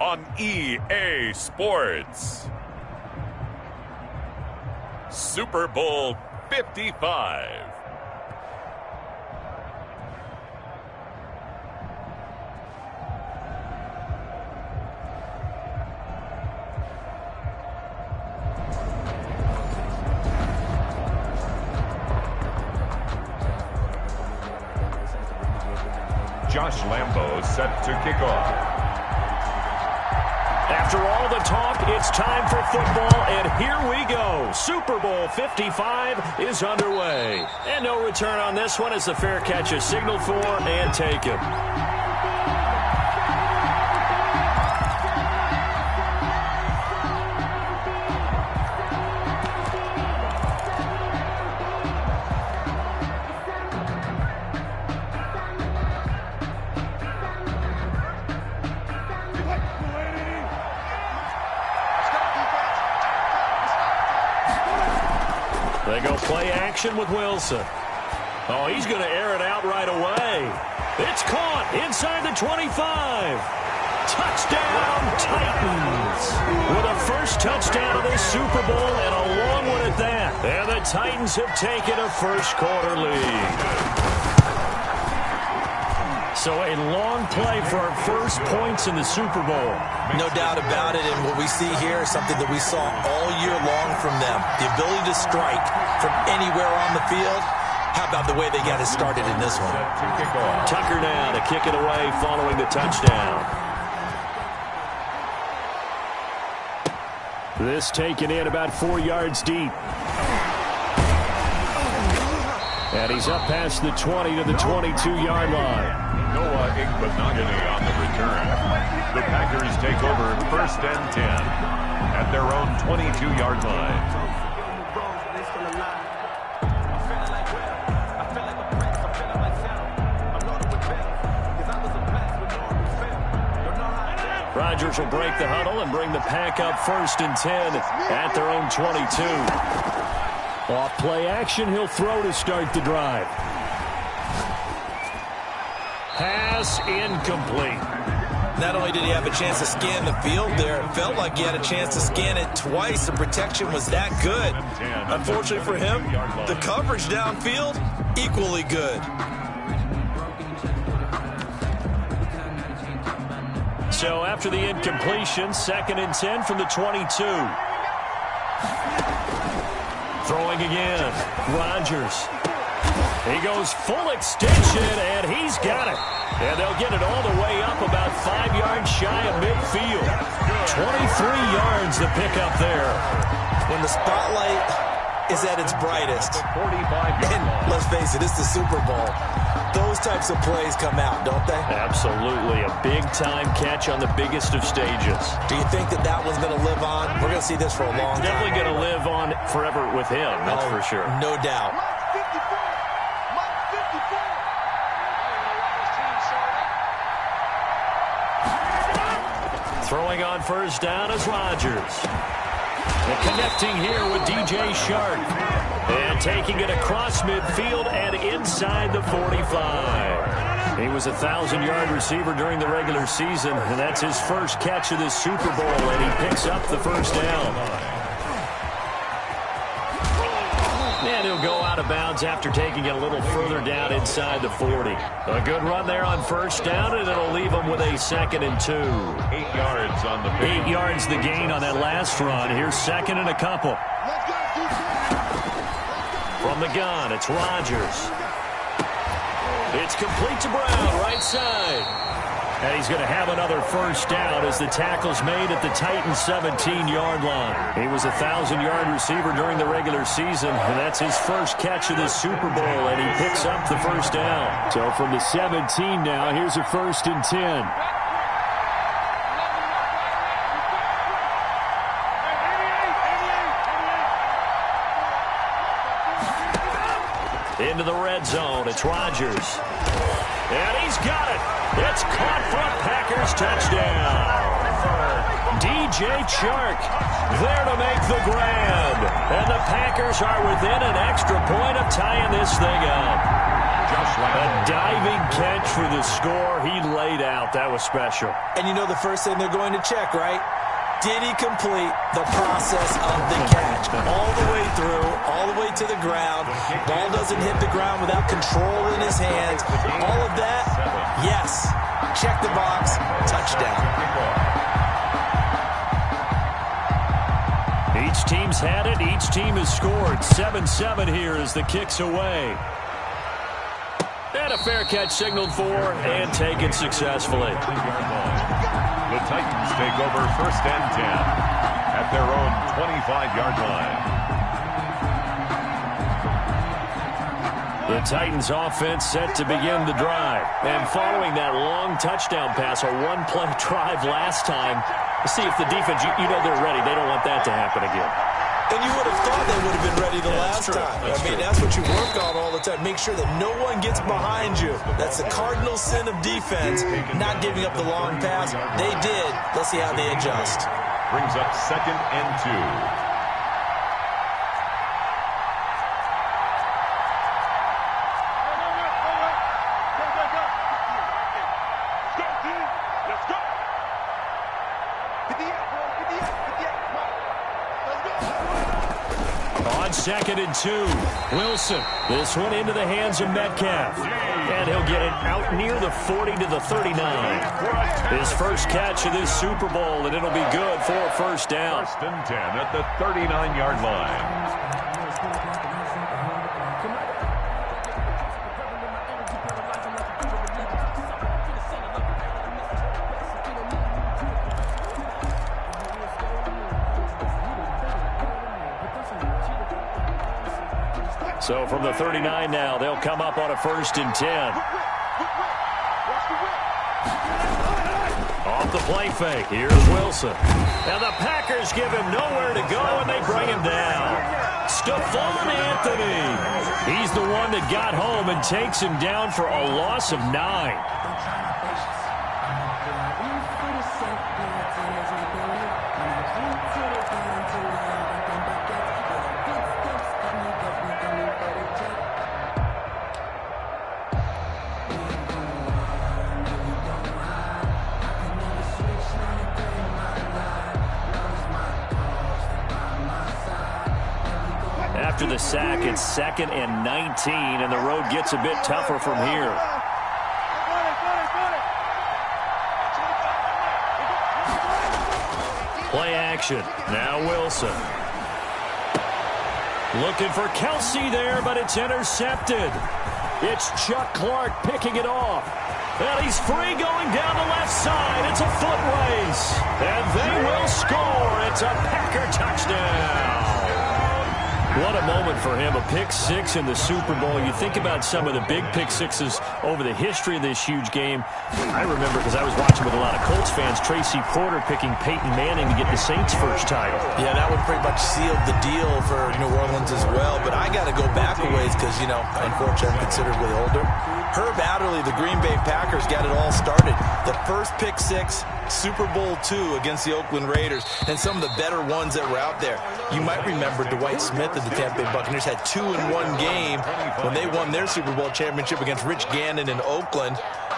on EA Sports. Super Bowl 55. Josh Lambo set to kick off. After all the talk, it's time for football, and here we go. Super Bowl 55 is underway. And no return on this one as the fair catch is signaled for and taken. They go play action with Wilson. Oh, he's going to air it out right away. It's caught inside the 25. Touchdown, Titans. With a first touchdown of this Super Bowl and a long one at that. And the Titans have taken a first quarter lead. So a long play for our first points in the Super Bowl. No doubt about it, and what we see here is something that we saw all year long from them. The ability to strike from anywhere on the field. How about the way they got it started in this one? Tucker now to kick it away following the touchdown. This taken in about 4 yards deep. And he's up past the 20 to the 22-yard line. Noah Igbenogany on the return. The Packers take over 1st and 10 at their own 22-yard line. Rodgers will break the huddle and bring the Pack up 1st and 10 at their own 22. Off play action, he'll throw to start the drive. Pass incomplete. Not only did he have a chance to scan the field there, it felt like he had a chance to scan it twice. The protection was that good. Unfortunately for him, the coverage downfield, equally good. So after the incompletion, 2nd and 10 from the 22. Throwing again, Rodgers. He goes full extension, and he's got it. And they'll get it all the way up about 5 yards shy of midfield. 23 yards to pick up there. When the spotlight is at its brightest, and let's face it, it's the Super Bowl, those types of plays come out, don't they? Absolutely. A big-time catch on the biggest of stages. Do you think that that one's going to live on? We're going to see this for a long time. Definitely going to live on forever with him, that's for sure. No doubt. Throwing on 1st down is Rodgers. And connecting here with Gshyt. And taking it across midfield and inside the 45. He was a 1,000-yard receiver during the regular season, and that's his first catch of this Super Bowl, and he picks up the 1st down. And he'll go out of bounds after taking it a little further down inside the 40. A good run there on 1st down, and it'll leave him with a 2nd and 2. 8 yards on the pick. 8 yards the gain on that last run. Here's 2nd and a couple. From the gun, it's Rodgers. It's complete to Brown, right side. And he's going to have another 1st down as the tackle's made at the Titans' 17-yard line. He was a 1,000-yard receiver during the regular season, and that's his first catch of this Super Bowl, and he picks up the 1st down. So from the 17 now, here's a 1st and 10. Into the red zone, it's Rodgers. And he's got it. It's caught for a Packers touchdown. Gshyt there to make the grab. And the Packers are within an extra point of tying this thing up. Josh A diving catch for the score. He laid out. That was special. And you know the first thing they're going to check, right? Did he complete the process of the catch? All the way through, all the way to the ground. Ball doesn't hit the ground without control in his hands. All of that, yes. Check the box, touchdown. Each team's had it. Each team has scored. 7-7 here as the kick's away. And a fair catch signaled for and taken successfully. The Titans take over 1st and 10 at their own 25-yard line. The Titans offense set to begin the drive. And following that long touchdown pass, a one-play drive last time, see if the defense, you know they're ready. They don't want that to happen again. And you would have thought they would have been ready the last time. That's what you work on all the time. Make sure that no one gets behind you. That's the cardinal sin of defense, not giving up the long pass. They did. Let's see how they adjust. Brings up 2nd and 2. On 2nd and 2, Wilson. This one into the hands of Metcalf. And he'll get it out near the 40 to the 39. His first catch of this Super Bowl, and it'll be good for a first down. 1st and 10 at the 39-yard line. So from the 39 now, they'll come up on a 1st and 10. Off the play fake, here's Wilson. And the Packers give him nowhere to go, and they bring him down. Stephon Anthony. He's the one that got home and takes him down for a loss of 9. After the sack, it's 2nd and 19, and the road gets a bit tougher from here. Play action. Now Wilson. Looking for Kelsey there, but it's intercepted. It's Chuck Clark picking it off. And he's free going down the left side. It's a foot race. And they will score. It's a Packer touchdown. What a moment for him, a pick-6 in the Super Bowl. You think about some of the big pick-6s over the history of this huge game. I remember, because I was watching with a lot of Colts fans, Tracy Porter picking Peyton Manning to get the Saints' first title. Yeah, that one pretty much sealed the deal for New Orleans as well. But I got to go back a ways because, unfortunately, I'm considerably older. Herb Adderley, the Green Bay Packers, got it all started. The first pick-6, Super Bowl II against the Oakland Raiders, and some of the better ones that were out there. You might remember Dwight Smith of the Tampa Bay Buccaneers had 2 in one game when they won their Super Bowl championship against Rich Gannon in Oakland.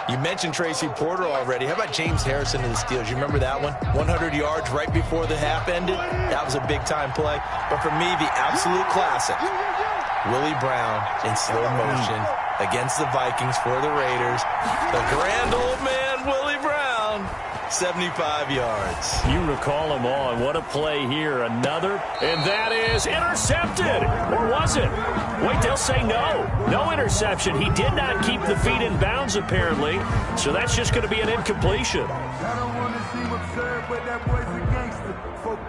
You mentioned Tracy Porter already. How about James Harrison of the Steelers? You remember that one? 100 yards right before the half ended. That was a big-time play. But for me, the absolute classic, Willie Brown in slow motion against the Vikings for the Raiders. The grand old man, Willie Brown. 75 yards. You recall them all, and what a play here. Another, and that is intercepted. Or was it? Wait, they'll say no. No interception. He did not keep the feet in bounds, apparently, so that's just going to be an incompletion. I don't want to seem absurd, but that boy's a gangster.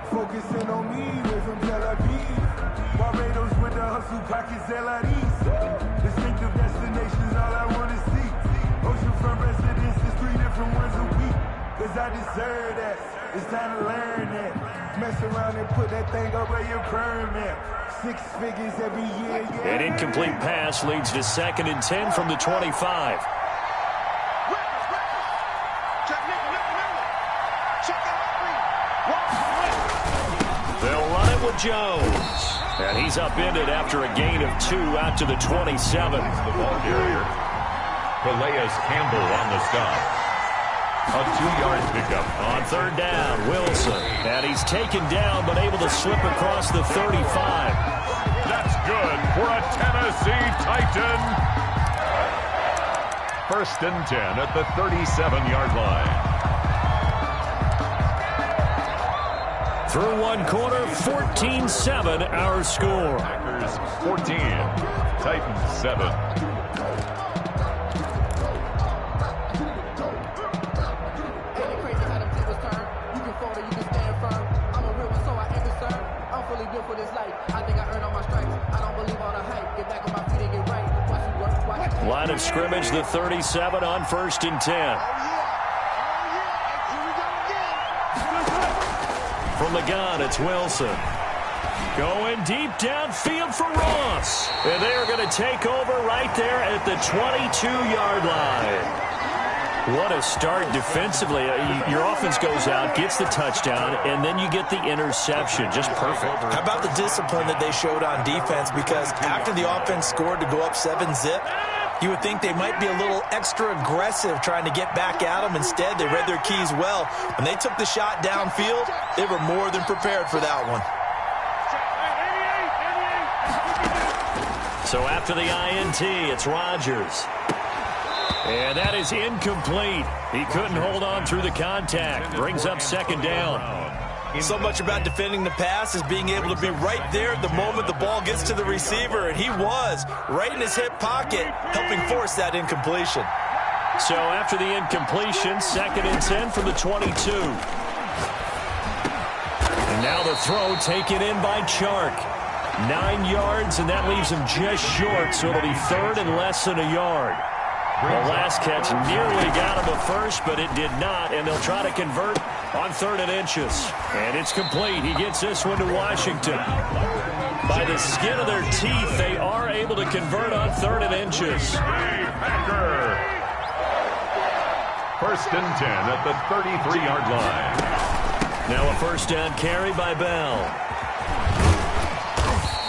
Focusing on me, we're from Tel Aviv. Barbados with the hustle pockets, LIDs. Distinctive destinations, all I want to see. Oceanfront residences, 3 different ones a week. Cause I deserve that. It's time to learn that. Mess around and put that thing up where your permit. 6 figures every year. Yeah. An incomplete pass leads to 2nd and 10 from the 25. They'll run it with Jones. And he's upended after a gain of 2 out to the 27. The ball carrier. Campbell on the stop. A 2-yard pickup. On third down, Wilson. And he's taken down but able to slip across the 35. That's good for a Tennessee Titan. First and 10 at the 37-yard line. Through one quarter, 14-7 our score. Packers 14, Titans 7. Line of scrimmage, the 37 on first and 10. From the gun, it's Wilson. Going deep downfield for Ross. And they are going to take over right there at the 22-yard line. What a start defensively. Your offense goes out, gets the touchdown, and then you get the interception. Just perfect. How about the discipline that they showed on defense? Because after the offense scored to go up 7-zip, you would think they might be a little extra aggressive trying to get back at them. Instead, they read their keys well. When they took the shot downfield, they were more than prepared for that one. So after the INT, it's Rodgers. And that is incomplete. He couldn't hold on through the contact. Brings up second down. So much about defending the pass is being able to be right there at the moment the ball gets to the receiver, and he was right in his hip pocket, helping force that incompletion. So after the incompletion, second and 10 from the 22. And now the throw taken in by Chark. 9 yards, and that leaves him just short, so it'll be third and less than a yard. The last catch nearly got him a first, but it did not, and they'll try to convert on third and inches. And it's complete. He gets this one to Washington. By the skin of their teeth, they are able to convert on third and inches. Packer. First and 10 at the 33-yard line. Now a first down carry by Bell.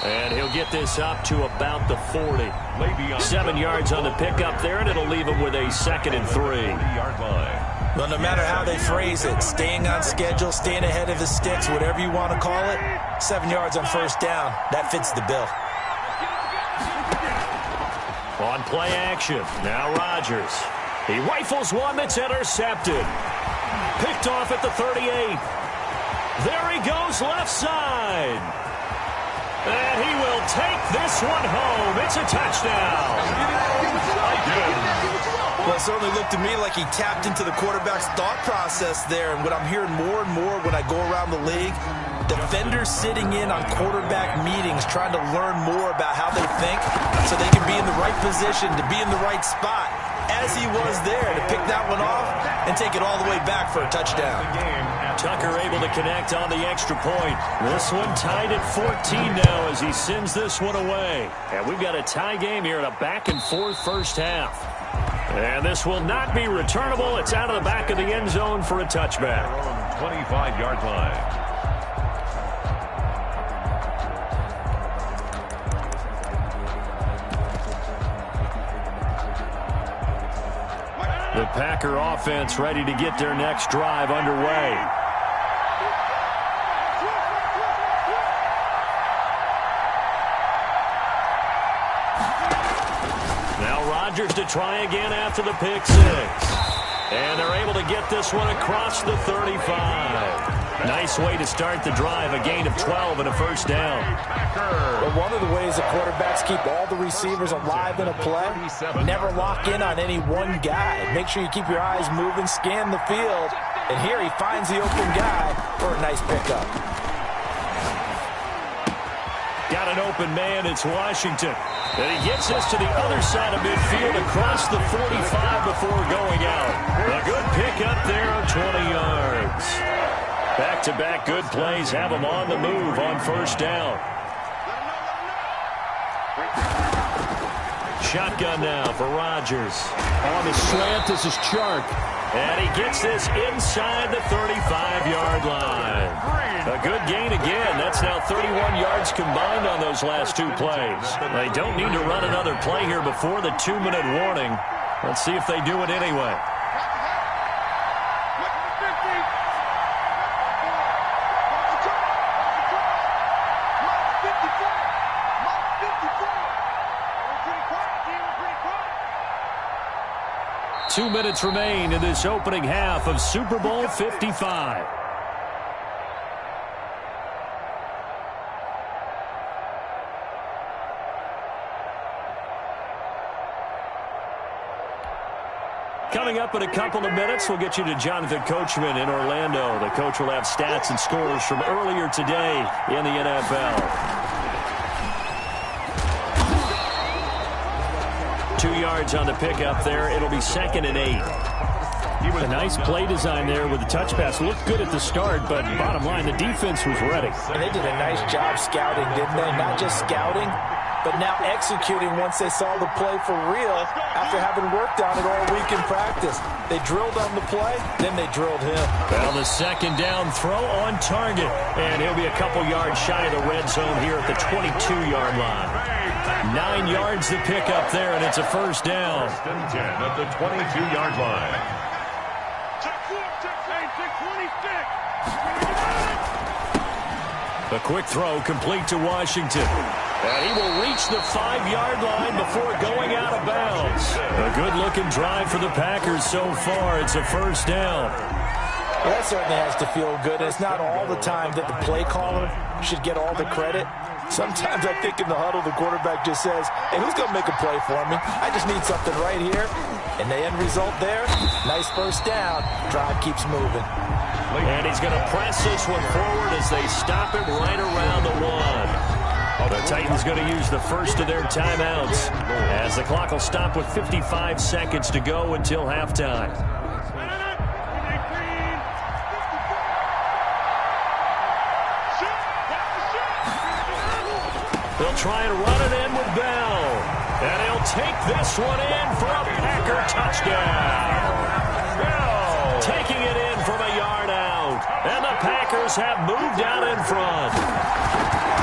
And he'll get this up to about the 40. 7 yards on the pickup there, and it'll leave him with a second and 3. Well, no matter how they phrase it, staying on schedule, staying ahead of the sticks, whatever you want to call it, 7 yards on first down, that fits the bill. On play action, now Rodgers. He rifles one that's intercepted. Picked off at the 38. There he goes left side. And he will take this one home. It's a touchdown. Well, it certainly looked to me like he tapped into the quarterback's thought process there. And what I'm hearing more and more when I go around the league, defenders sitting in on quarterback meetings trying to learn more about how they think so they can be in the right position to be in the right spot, as he was there to pick that one off and take it all the way back for a touchdown. Tucker able to connect on the extra point. This one tied at 14 now as he sends this one away. And we've got a tie game here in a back-and-forth first half. And this will not be returnable. It's out of the back of the end zone for a touchback. 25-yard line. The Packer offense ready to get their next drive underway. Now Rodgers to try again after the pick six. And they're able to get this one across the 35. Nice way to start the drive, a gain of 12 and a first down. But one of the ways the quarterbacks keep all the receivers alive in a play, never lock in on any one guy. Make sure you keep your eyes moving, scan the field, and here he finds the open guy for a nice pickup. Got an open man, it's Washington. And he gets this to the other side of midfield across the 45 before going out. A good pickup there of 20 yards. Back-to-back good plays have him on the move on first down. Shotgun now for Rodgers. On the slant, this is Chark. And he gets this inside the 35-yard line. A good gain again. That's now 31 yards combined on those last two plays. They don't need to run another play here before the 2-minute warning. Let's see if they do it anyway. Two minutes remain in this opening half of Super Bowl 55. Coming up in a couple of minutes, we'll get you to Jonathan Coachman in Orlando. The coach will have stats and scores from earlier today in the NFL. 2 yards on the pickup there. It'll be 2nd and 8. A nice play design there with the touch pass. Looked good at the start, but bottom line, the defense was ready. And they did a nice job scouting, didn't they? Not just scouting, but now executing once they saw the play for real after having worked on it all week in practice. They drilled on the play, then they drilled him. Well, the 2nd down throw on target, and he'll be a couple yards shy of the red zone here at the 22-yard line. 9 yards to pick up there, and it's a 1st down. 1st and 10 at the 22-yard line. A quick throw complete to Washington. And he will reach the 5-yard line before going out of bounds. A good-looking drive for the Packers so far. It's a 1st down. Well, that certainly has to feel good. It's not all the time that the play caller should get all the credit. Sometimes I think in the huddle, the quarterback just says, hey, who's going to make a play for me? I just need something right here. And the end result there, nice 1st down. Drive keeps moving. And he's going to press this one forward as they stop it right around the 1. The Titans going to use the first of their timeouts as the clock will stop with 55 seconds to go until halftime. They'll try and run it in with Bell. And he'll take this one in for a Packer touchdown. Bell taking it in from a yard out. And the Packers have moved out in front.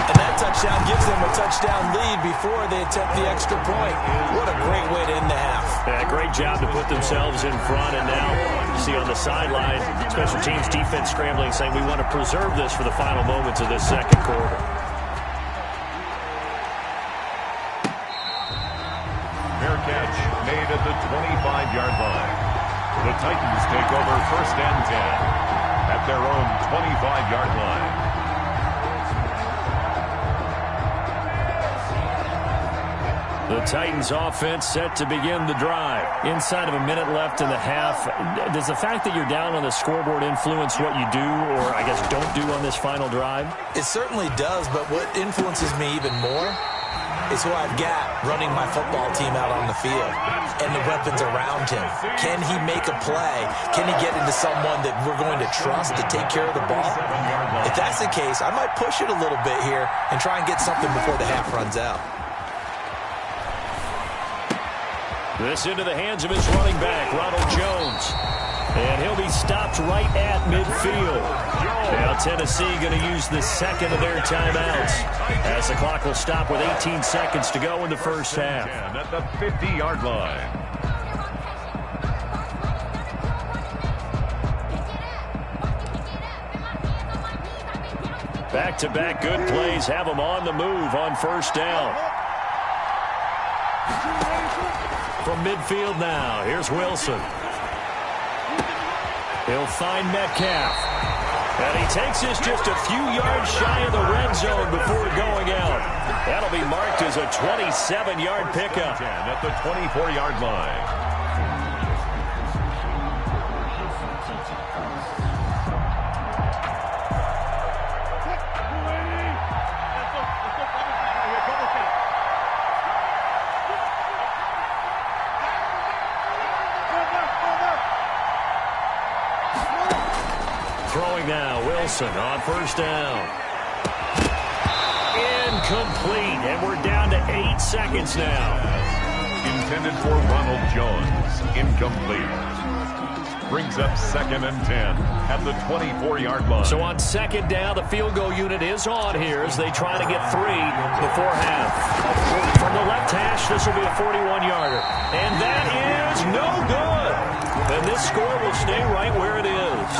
And that touchdown gives them a touchdown lead before they attempt the extra point. What a great way to end the half. Yeah, great job to put themselves in front. And now you see on the sideline, special teams defense scrambling, saying we want to preserve this for the final moments of this 2nd quarter. Fair catch made at the 25-yard line. The Titans take over 1st and 10 at their own 25-yard line. The Titans offense set to begin the drive. Inside of a minute left in the half, does the fact that you're down on the scoreboard influence what you do, or I guess don't do on this final drive? It certainly does, but what influences me even more is who I've got running my football team out on the field and the weapons around him. Can he make a play? Can he get into someone that we're going to trust to take care of the ball? If that's the case, I might push it a little bit here and try and get something before the half runs out. This into the hands of his running back, Ronald Jones. And he'll be stopped right at midfield. Now Tennessee going to use the 2nd of their timeouts as the clock will stop with 18 seconds to go in the 1st half. At the 50-yard line. Back-to-back good plays have them on the move on 1st down. From midfield now, here's Wilson. He'll find Metcalf. And he takes this just a few yards shy of the red zone before going out. That'll be marked as a 27-yard pickup. At the 24-yard line. Throwing now, Wilson on 1st down. Incomplete, and we're down to 8 seconds now. Intended for Ronald Jones. Incomplete. Brings up 2nd and 10 at the 24-yard line. So on 2nd down, the field goal unit is on here as they try to get 3 before half. From the left hash, this will be a 41-yarder. And that is is no good. And this score will stay right where it is.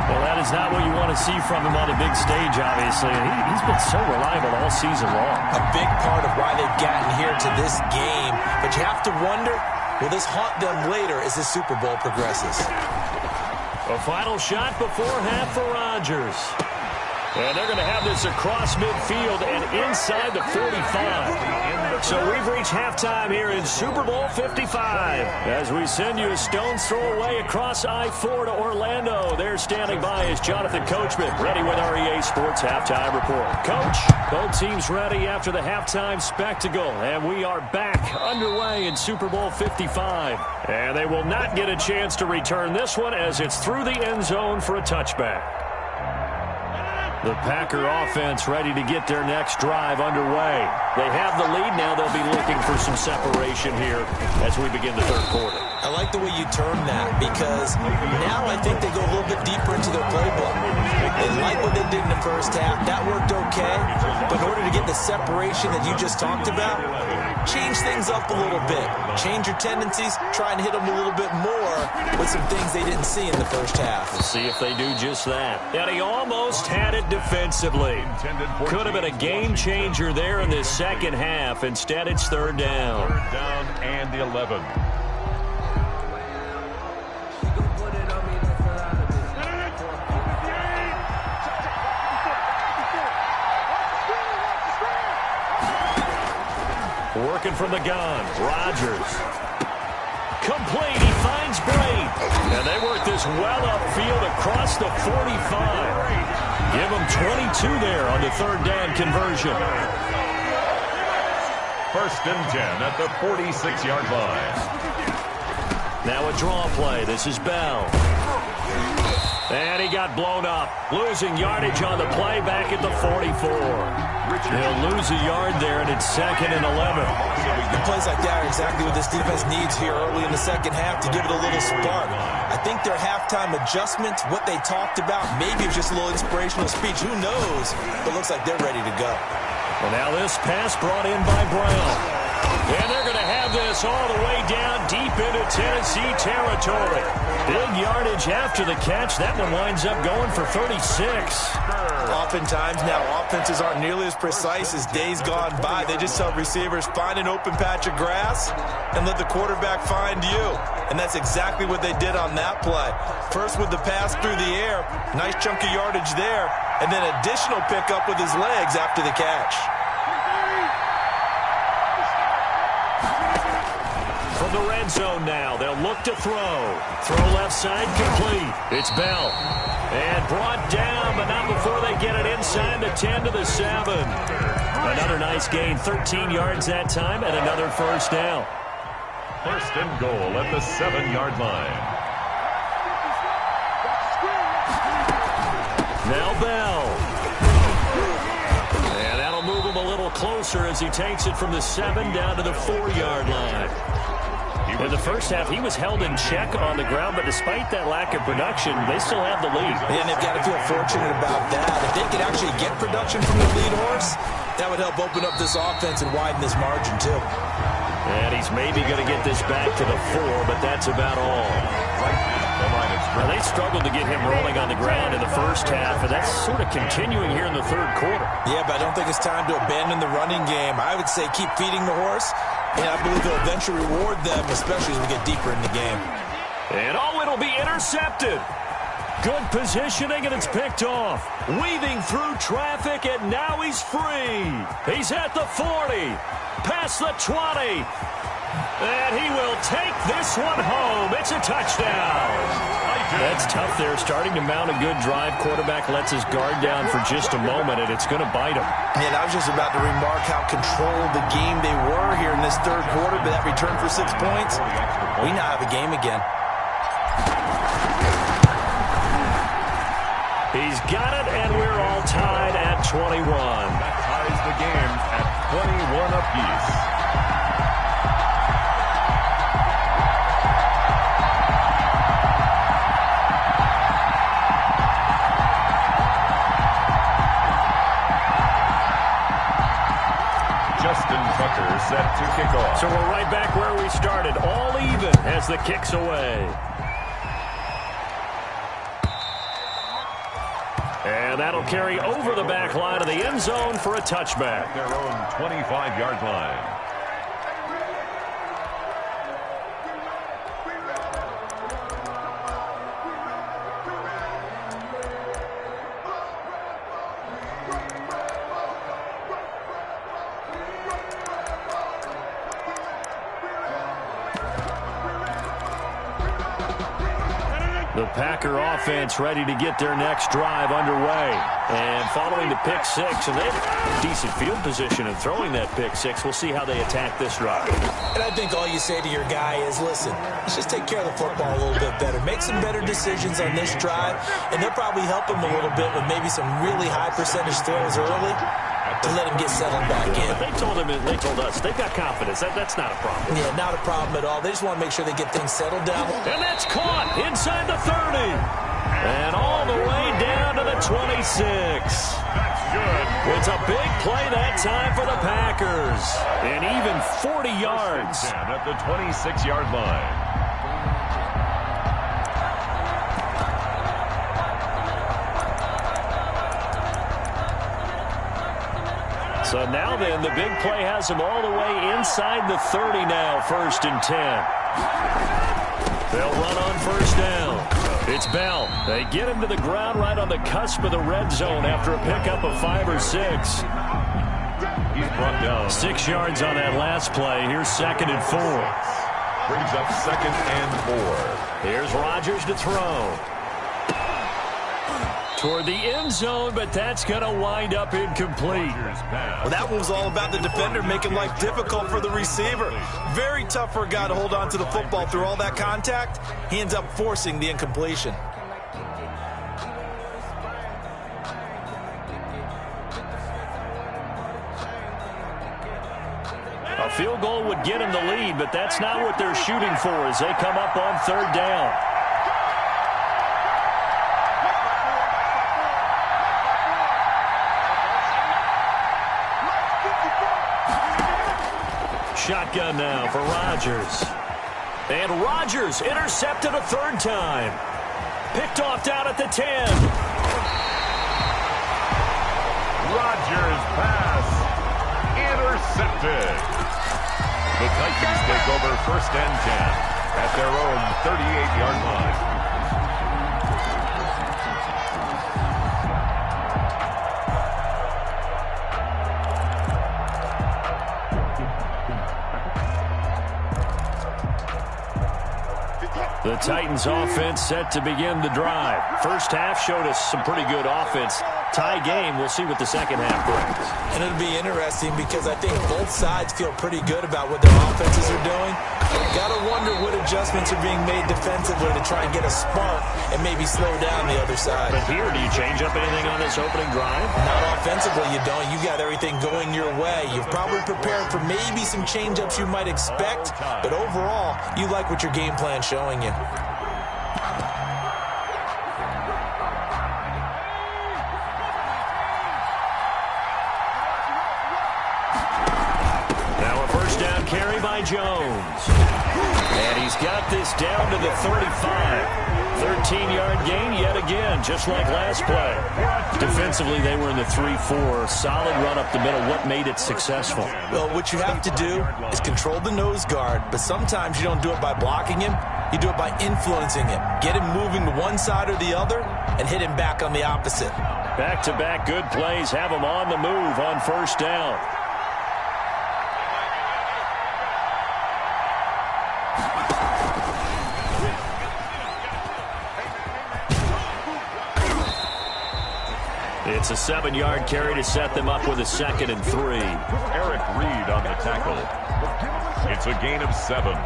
Well, that is not what you want to see from him on a big stage, obviously. And he's been so reliable all season long. A big part of why they've gotten here to this game. But you have to wonder, will this haunt them later as the Super Bowl progresses? A final shot before half for Rodgers. And they're going to have this across midfield and inside the 45. So we've reached halftime here in Super Bowl 55. As we send you a stone's throw away across I-4 to Orlando. There standing by is Jonathan Coachman, ready with our EA Sports Halftime Report. Coach, both teams ready after the halftime spectacle. And we are back underway in Super Bowl 55. And they will not get a chance to return this one as it's through the end zone for a touchback. The Packer offense ready to get their next drive underway. They have the lead now. They'll be looking for some separation here as we begin the third quarter. I like the way you term that because now I think they go a little bit deeper into their playbook. They like what they did in the first half. That worked okay. But in order to get the separation that you just talked about, change things up a little bit. Change your tendencies. Try and hit them a little bit more with some things they didn't see in the first half. We'll see if they do just that. And he almost had it defensively. Could have been a game changer there in this second half. Instead, it's third down. Third down and 11. Working from the gun, Rodgers. Complete, he finds Bray. And they work this well upfield across the 45. Give them 22 there on the third down conversion. First and 10 at the 46-yard line. Now a draw play. This is Bell. And he got blown up. Losing yardage on the play back at the 44. He'll lose a yard there, and it's second and 11. And plays like that are exactly what this defense needs here early in the second half to give it a little spark. I think their halftime adjustments, what they talked about, maybe it was just a little inspirational speech. Who knows? But it looks like they're ready to go. And now this pass brought in by Brown. And they're going to have this all the way down deep into Tennessee territory. Big yardage after the catch. That one winds up going for 36. Oftentimes now, offenses aren't nearly as precise as days gone by. They just tell receivers, find an open patch of grass and let the quarterback find you. And that's exactly what they did on that play. First with the pass through the air, nice chunk of yardage there, and then additional pickup with his legs after the catch. From the red zone now, they'll look to throw. Throw left side, complete. It's Bell. And brought down, but not before they get it inside the 10 to the 7. Another nice gain, 13 yards that time, and another first down. First and goal at the 7-yard line. Now Bell. And that'll move him a little closer as he takes it from the 7 down to the 4-yard line. In the first half, he was held in check on the ground, but despite that lack of production, they still have the lead. And they've got to feel fortunate about that. If they could actually get production from the lead horse, that would help open up this offense and widen this margin, too. And he's maybe going to get this back to the 4, but that's about all. Now, they struggled to get him rolling on the ground in the first half, and that's sort of continuing here in the third quarter. Yeah, but I don't think it's time to abandon the running game. I would say keep feeding the horse, and I believe they'll eventually reward them, especially as we get deeper in the game. And it'll be intercepted. Good positioning, and it's picked off. Weaving through traffic, and now he's free. He's at the 40, past the 20. And he will take this one home. It's a touchdown. That's tough there. Starting to mount a good drive. Quarterback lets his guard down for just a moment, and it's going to bite him. And I was just about to remark how controlled the game they were here in this third quarter, but that return for 6 points, we now have a game again. He's got it, and we're all tied at 21. That ties the game at 21 apiece. Just Ashton Tucker set to kick off. So we're right back where we started, all even as the kick's away. And that'll carry over the back line of the end zone for a touchback. Their own 25-yard line. The Packer offense ready to get their next drive underway. And following the pick six, and they have decent field position and throwing that pick six. We'll see how they attack this drive. And I think all you say to your guy is, listen, let's just take care of the football a little bit better. Make some better decisions on this drive, and they'll probably help him a little bit with maybe some really high percentage throws early to let him get settled back in. They told us they've got confidence. That's not a problem. Yeah, not a problem at all. They just want to make sure they get things settled down. And that's caught inside the 30. And all the way down to the 26. That's good. It's a big play that time for the Packers. And even 40 yards. At the 26-yard line. So now then, the big play has him all the way inside the 30 now, 1st and 10. They'll run on 1st down. It's Bell. They get him to the ground right on the cusp of the red zone after a pickup of 5 or 6. He's brought down. 6 yards on that last play. Here's 2nd and 4. Brings up 2nd and 4. Here's Rodgers to throw. Toward the end zone, but that's going to wind up incomplete. Well, that one was all about the defender making life difficult for the receiver. Very tough for a guy to hold on to the football through all that contact. He ends up forcing the incompletion. A field goal would get him the lead, but that's not what they're shooting for as they come up on 3rd down. Shotgun now for Rodgers. And Rodgers intercepted a 3rd time. Picked off down at the 10. Rodgers pass. Intercepted. The Titans take over 1st and 10 at their own 38-yard line. The Titans offense set to begin the drive. First half showed us some pretty good offense. Tie game, we'll see what the second half brings. And it'll be interesting because I think both sides feel pretty good about what their offenses are doing. Gotta wonder what adjustments are being made defensively to try and get a spark and maybe slow down the other side. But here, do you change up anything on this opening drive? Not offensively, you don't. You got everything going your way. You've probably prepared for maybe some change-ups you might expect, but overall, you like what your game plan's showing you. Carry by Jones. And he's got this down to the 35. 13-yard gain yet again, just like last play. Defensively, they were in the 3-4. Solid run up the middle. What made it successful? Well, what you have to do is control the nose guard, but sometimes you don't do it by blocking him. You do it by influencing him. Get him moving to one side or the other and hit him back on the opposite. Back-to-back good plays have him on the move on 1st down. It's a 7-yard carry to set them up with a 2nd and 3. Eric Reed on the tackle. It's a gain of 7.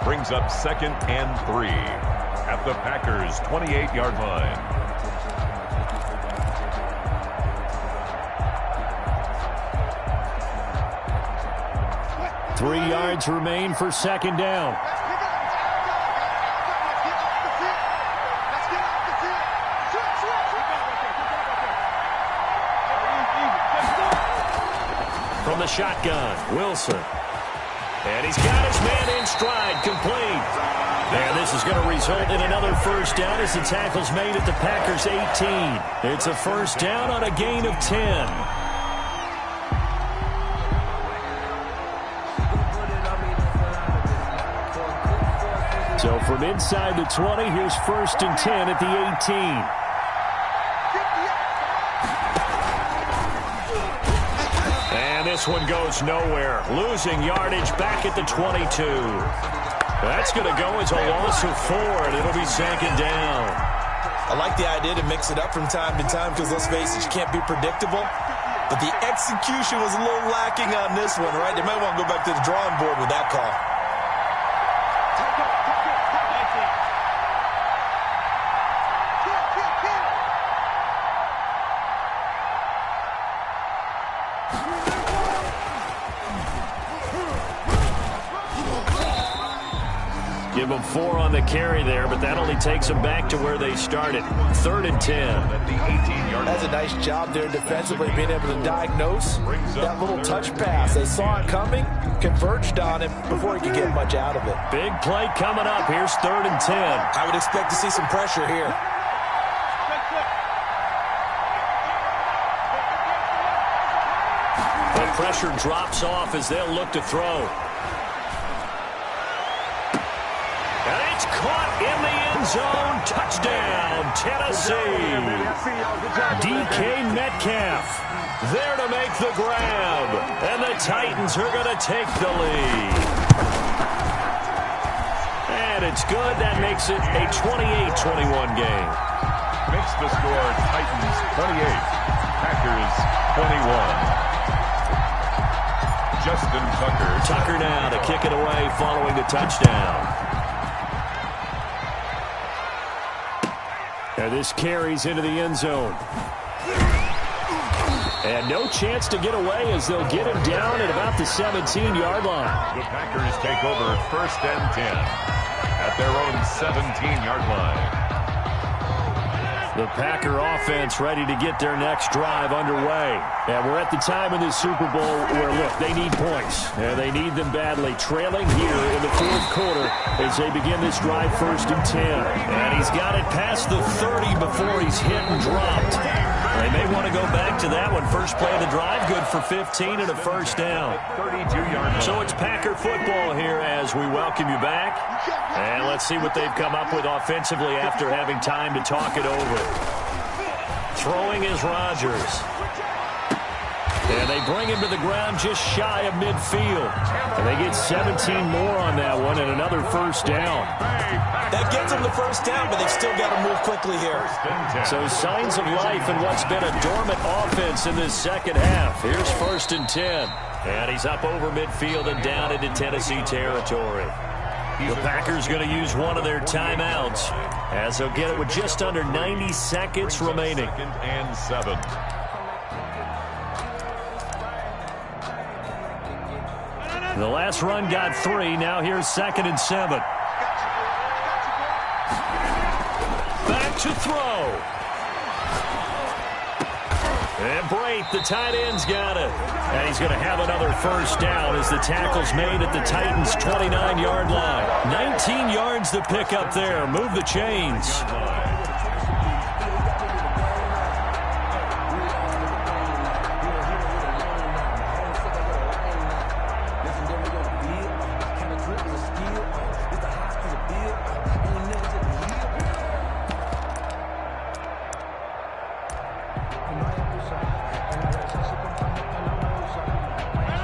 Brings up 2nd and 3 at the Packers' 28-yard line. Three yards remain for 2nd down. From the shotgun. Wilson. And he's got his man in stride, complete. And this is going to result in another first down as the tackle's made at the Packers' 18. It's a first down on a gain of 10. So from inside the 20, here's first and 10 at the 18. And this one goes nowhere. Losing yardage back at the 22. That's going to go as a loss of 4, and it'll be second down. I like the idea to mix it up from time to time because, let's face it, you can't be predictable. But the execution was a little lacking on this one, right? They might want to go back to the drawing board with that call. Give them 4 on the carry there, but that only takes them back to where they started. 3rd and 10. At the 18-yard line. That's a nice job there defensively, being able to diagnose that little touch pass. They saw it coming, converged on it before he could get much out of it. Big play coming up. Here's 3rd and 10. I would expect to see some pressure here. The pressure drops off as they'll look to throw. And it's caught in the end zone. Touchdown, Tennessee. DK Metcalf there to make the grab. And the Titans are going to take the lead. And it's good. That makes it a 28-21 game. Makes the score Titans 28, Packers 21. Justin Tucker. Tucker now to kick it away following the touchdown. And this carries into the end zone. And no chance to get away as they'll get him down at about the 17-yard line. The Packers take over 1st and 10 at their own 17-yard line. The Packer offense ready to get their next drive underway. And we're at the time in this Super Bowl where, look, they need points. And they need them badly. Trailing here in the 4th quarter as they begin this drive 1st and 10. And he's got it past the 30 before he's hit and dropped. They may want to go back to that one. First play of the drive, good for 15 and a first down. 32-yard. So it's Packer football here as we welcome you back. And let's see what they've come up with offensively after having time to talk it over. Throwing is Rodgers. And they bring him to the ground just shy of midfield. And they get 17 more on that one and another first down. That gets them the first down, but they've still got to move quickly here. So signs of life in what's been a dormant offense in this second half. Here's 1st and 10. And he's up over midfield and down into Tennessee territory. The Packers going to use one of their timeouts as they'll get it with just under 90 seconds remaining. 2nd and 7. The last run got 3. Now here's 2nd and 7. Back to throw. And Brate, the tight end's got it. And he's going to have another first down as the tackle's made at the Titans' 29-yard line. 19 yards to pick up there. Move the chains.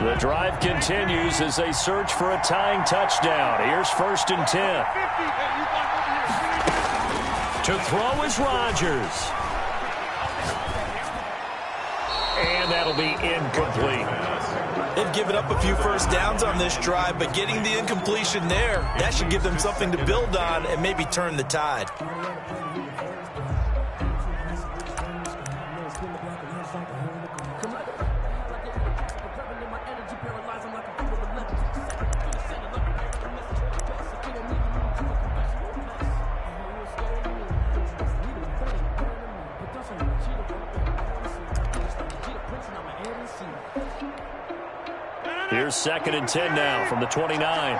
The drive continues as they search for a tying touchdown. Here's 1st and 10. To throw is Rodgers. And that'll be incomplete. They've given up a few first downs on this drive, but getting the incompletion there, that should give them something to build on and maybe turn the tide. Here's 2nd and 10 now from the 29.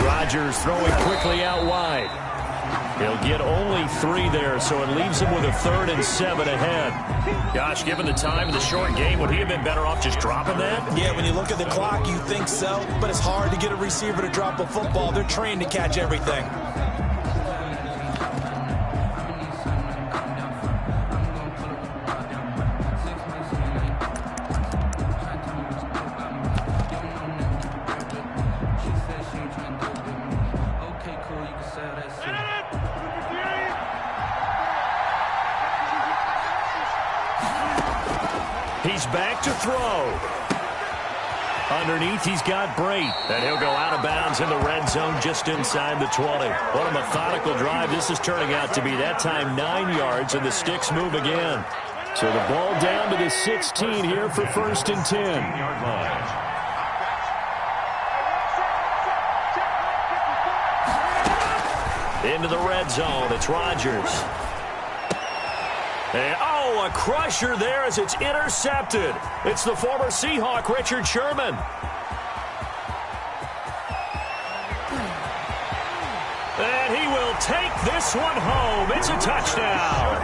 Rodgers throwing quickly out wide. He'll get only 3 there, so it leaves him with a 3rd and 7 ahead. Gosh, given the time of the short game, would he have been better off just dropping that? Yeah, when you look at the clock, you think so, but it's hard to get a receiver to drop a football. They're trained to catch everything. He's back to throw. Underneath, he's got Brate. And he'll go out of bounds in the red zone just inside the 20. What a methodical drive this is turning out to be. That time 9 yards, and the sticks move again. So the ball down to the 16 here for 1st and 10. Into the red zone, it's Rodgers. And, a crusher there as it's intercepted. It's the former Seahawk, Richard Sherman. And he will take this one home. It's a touchdown.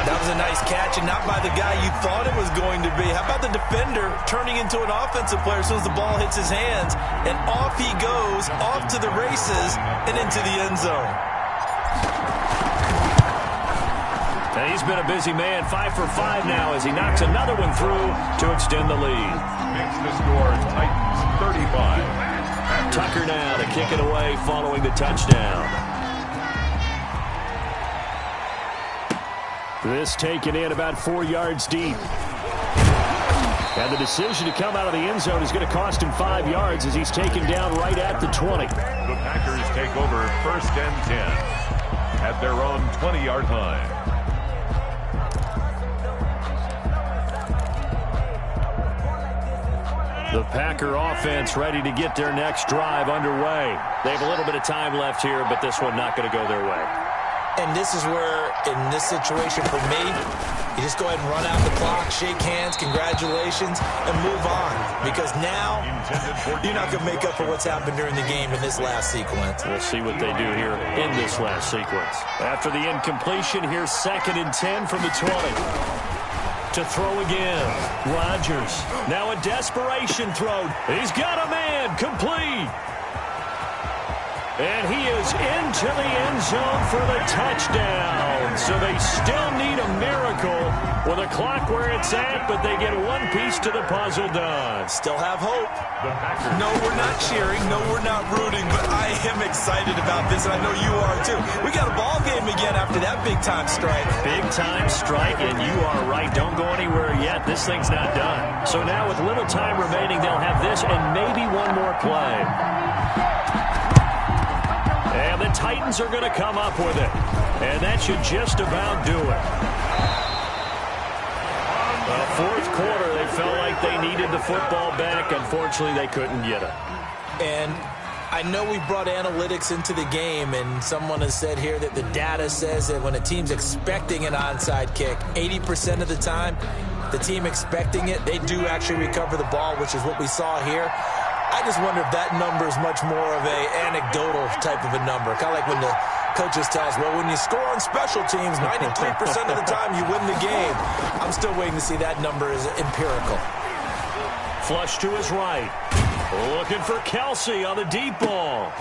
That was a nice catch, and not by the guy you thought it was going to be. How about the defender turning into an offensive player as soon as the ball hits his hands? And off he goes, off to the races, and into the end zone. And he's been a busy man, 5 for 5 now as he knocks another one through to extend the lead. Makes the score Titans 35. Tucker now to kick it away following the touchdown. This taken in about 4 yards deep. And the decision to come out of the end zone is going to cost him 5 yards as he's taken down right at the 20. The Packers take over 1st and 10 at their own 20-yard line. The Packer offense ready to get their next drive underway. They have a little bit of time left here, but this one not going to go their way. And this is where, in this situation for me, you just go ahead and run out the clock, shake hands, congratulations, and move on. Because now, you're not going to make up for what's happened during the game in this last sequence. We'll see what they do here in this last sequence. After the incompletion, here's 2nd and 10 from the 20. To throw again. Rodgers. Now a desperation throw. He's got a man. Complete. And he is into the end zone for the touchdown. So they still need a miracle with a clock where it's at, but they get one piece to the puzzle done. Still have hope. No, we're not cheering. No, we're not rooting, but I am excited about this, and I know you are too. We got a ball game again after that big-time strike. Big-time strike, and you are right. Don't go anywhere yet. This thing's not done. So now with little time remaining, they'll have this and maybe one more play. And the Titans are going to come up with it. And that should just about do it. The 4th quarter, they felt like they needed the football back. Unfortunately, they couldn't get it. And I know we brought analytics into the game, and someone has said here that the data says that when a team's expecting an onside kick, 80% of the time, the team expecting it, they do actually recover the ball, which is what we saw here. I just wonder if that number is much more of a anecdotal type of a number. Kind of like when the coaches tell us, well, when you score on special teams, 93% of the time you win the game. I'm still waiting to see that number is empirical. Flush to his right. Looking for Kelsey on the deep ball.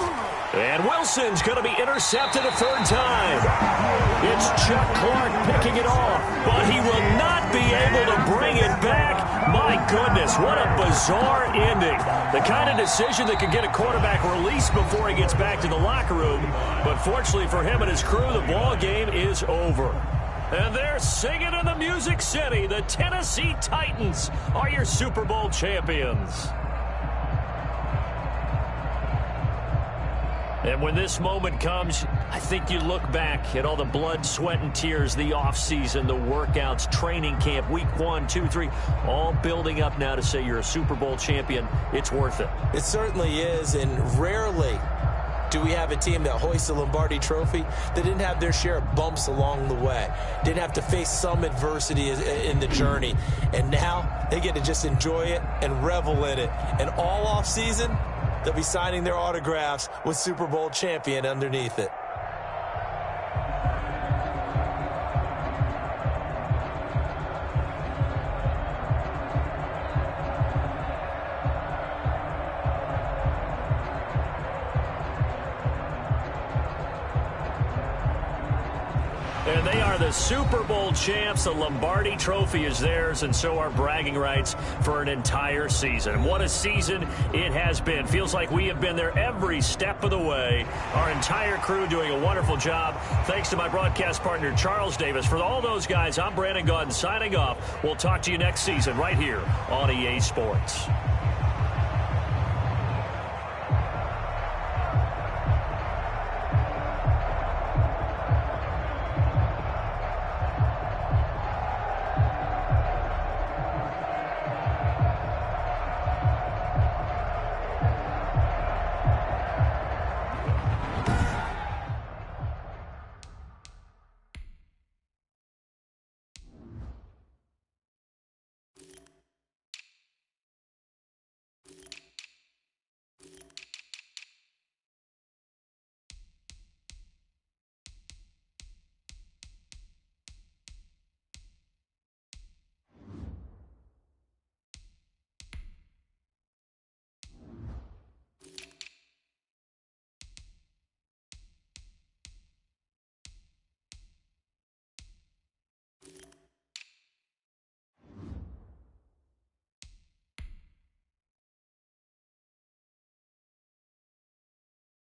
And Wilson's going to be intercepted a 3rd time. It's Chuck Clark picking it off, but he will not be able to bring it back. My goodness, what a bizarre ending. The kind of decision that could get a quarterback released before he gets back to the locker room. But fortunately for him and his crew, the ball game is over. And they're singing in the Music City. The Tennessee Titans are your Super Bowl champions. And when this moment comes, I think you look back at all the blood, sweat, and tears, the offseason, the workouts, training camp, week 1, 2, 3, all building up now to say you're a Super Bowl champion. It's worth it. It certainly is, and rarely Do we have a team that hoists the Lombardi Trophy that didn't have their share of bumps along the way, didn't have to face some adversity in the journey, and now they get to just enjoy it and revel in it? And all off season, they'll be signing their autographs with Super Bowl champion underneath it. And they are the Super Bowl champs. The Lombardi Trophy is theirs, and so are bragging rights for an entire season. What a season it has been. Feels like we have been there every step of the way. Our entire crew doing a wonderful job. Thanks to my broadcast partner, Charles Davis. For all those guys, I'm Brandon Gaudin signing off. We'll talk to you next season right here on EA Sports.